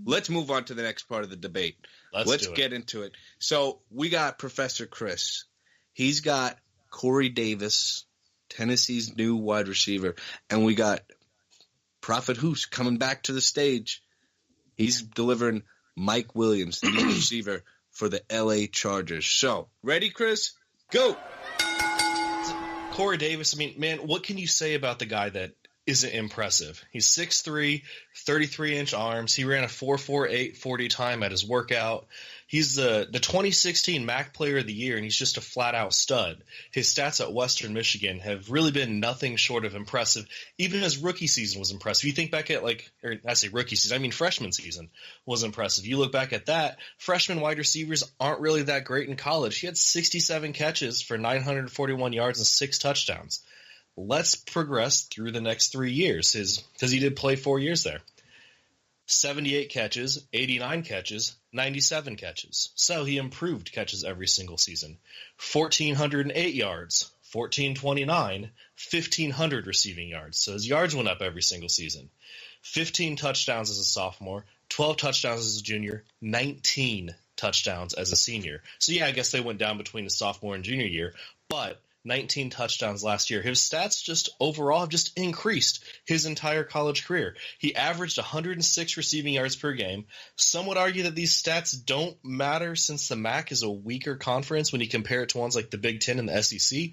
let's move on to the next part of the debate. Let's get into it. So we got Professor Chris. He's got Corey Davis, Tennessee's new wide receiver, and we got Prophet Hoos coming back to the stage. He's delivering Mike Williams, the new receiver for the LA Chargers. So, ready, Chris? Go! Corey Davis, I mean, man, what can you say about the guy that isn't impressive? He's 6'3", 33-inch arms. He ran a 4.48 40 time at his workout. He's the 2016 MAC Player of the Year, and he's just a flat-out stud. His stats at Western Michigan have really been nothing short of impressive. Even his rookie season was impressive. You think back at, I say rookie season, I mean freshman season was impressive. You look back at that, freshman wide receivers aren't really that great in college. He had 67 catches for 941 yards and 6 touchdowns. Let's progress through the next 3 years, because he did play 4 years there. 78 catches, 89 catches, 97 catches. So he improved catches every single season. 1,408 yards, 1,429, 1,500 receiving yards. So his yards went up every single season. 15 touchdowns as a sophomore, 12 touchdowns as a junior, 19 touchdowns as a senior. So yeah, I guess they went down between the sophomore and junior year, but 19 touchdowns last year. His stats just overall have just increased his entire college career. He averaged 106 receiving yards per game. Some would argue that these stats don't matter since the MAC is a weaker conference when you compare it to ones like the Big Ten and the SEC.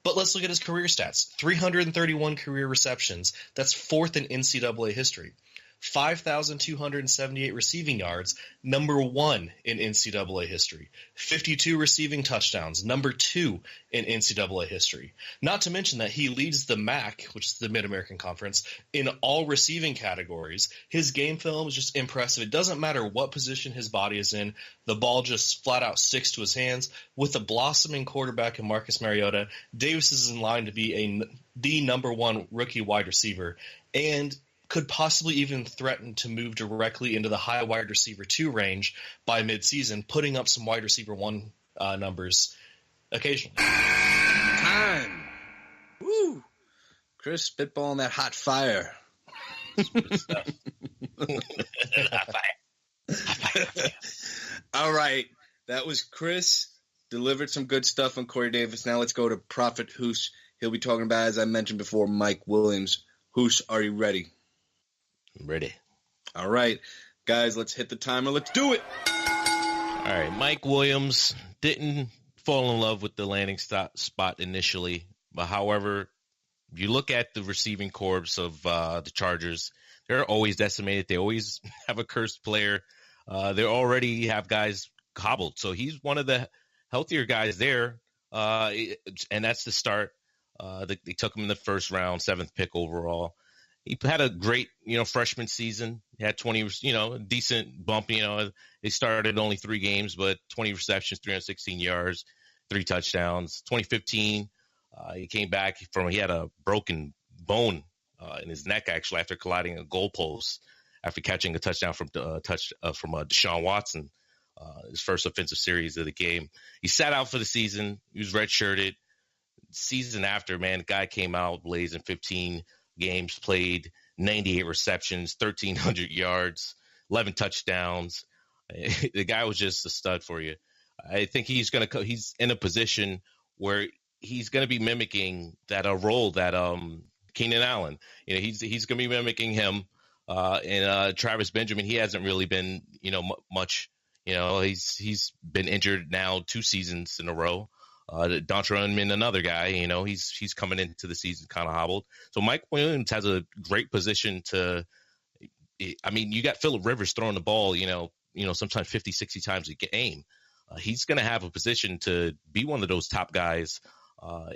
But let's look at his career stats. 331 career receptions. That's 4th in NCAA history. 5,278 receiving yards, number 1 in NCAA history. 52 receiving touchdowns, number 2 in NCAA history. Not to mention that he leads the MAC, which is the Mid-American Conference, in all receiving categories. His game film is just impressive. It doesn't matter what position his body is in. The ball just flat out sticks to his hands. With a blossoming quarterback in Marcus Mariota, Davis is in line to be the number 1 rookie wide receiver, and could possibly even threaten to move directly into the high wide receiver 2 range by midseason, putting up some wide receiver 1 numbers occasionally. Time. Woo! Chris spitballing that hot fire. Good stuff. Hot fire. All right. That was Chris. Delivered some good stuff on Corey Davis. Now let's go to Prophet Hoos. He'll be talking about, as I mentioned before, Mike Williams. Hoos, are you ready? I'm ready. All right. Guys, let's hit the timer. Let's do it. All right. Mike Williams didn't fall in love with the landing spot initially. But however, if you look at the receiving corps of the Chargers, they're always decimated. They always have a cursed player. They already have guys hobbled. So he's one of the healthier guys there. And that's the start. They took him in the first round, 7th pick overall. He had a great, freshman season. He had 20, decent bump. They started only 3 games, but 20 receptions, 316 yards, 3 touchdowns. 2015, he came back he had a broken bone in his neck, actually, after colliding a goalpost after catching a touchdown from Deshaun Watson, his first offensive series of the game. He sat out for the season. He was redshirted. Season after, man, the guy came out blazing. 15 games played, 98 receptions, 1,300 yards, 11 touchdowns. The guy was just a stud for you. I think he's in a position where he's going to be mimicking that role that Keenan Allen. He's going to be mimicking him. And Travis Benjamin, he hasn't really been much. He's been injured now 2 seasons in a row. Dontre Inman, another guy, he's coming into the season kind of hobbled. So Mike Williams has a great position you got Phillip Rivers throwing the ball, sometimes 50, 60 times a game. He's going to have a position to be one of those top guys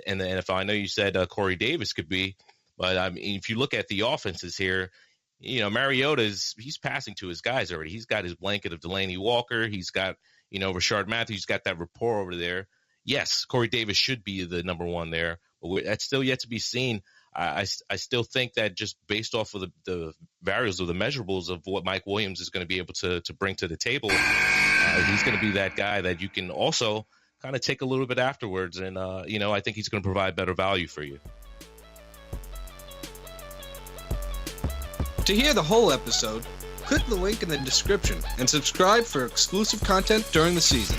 in the NFL. I know you said Corey Davis could be, but I mean, if you look at the offenses here, he's passing to his guys already. He's got his blanket of Delaney Walker. He's got, Rashard Matthews. He's got that rapport over there. Yes, Corey Davis should be the number 1 there, but that's still yet to be seen. I still think that just based off of the variables of the measurables of what Mike Williams is going to be able to bring to the table, he's going to be that guy that you can also kind of take a little bit afterwards. And, I think he's going to provide better value for you. To hear the whole episode, click the link in the description and subscribe for exclusive content during the season.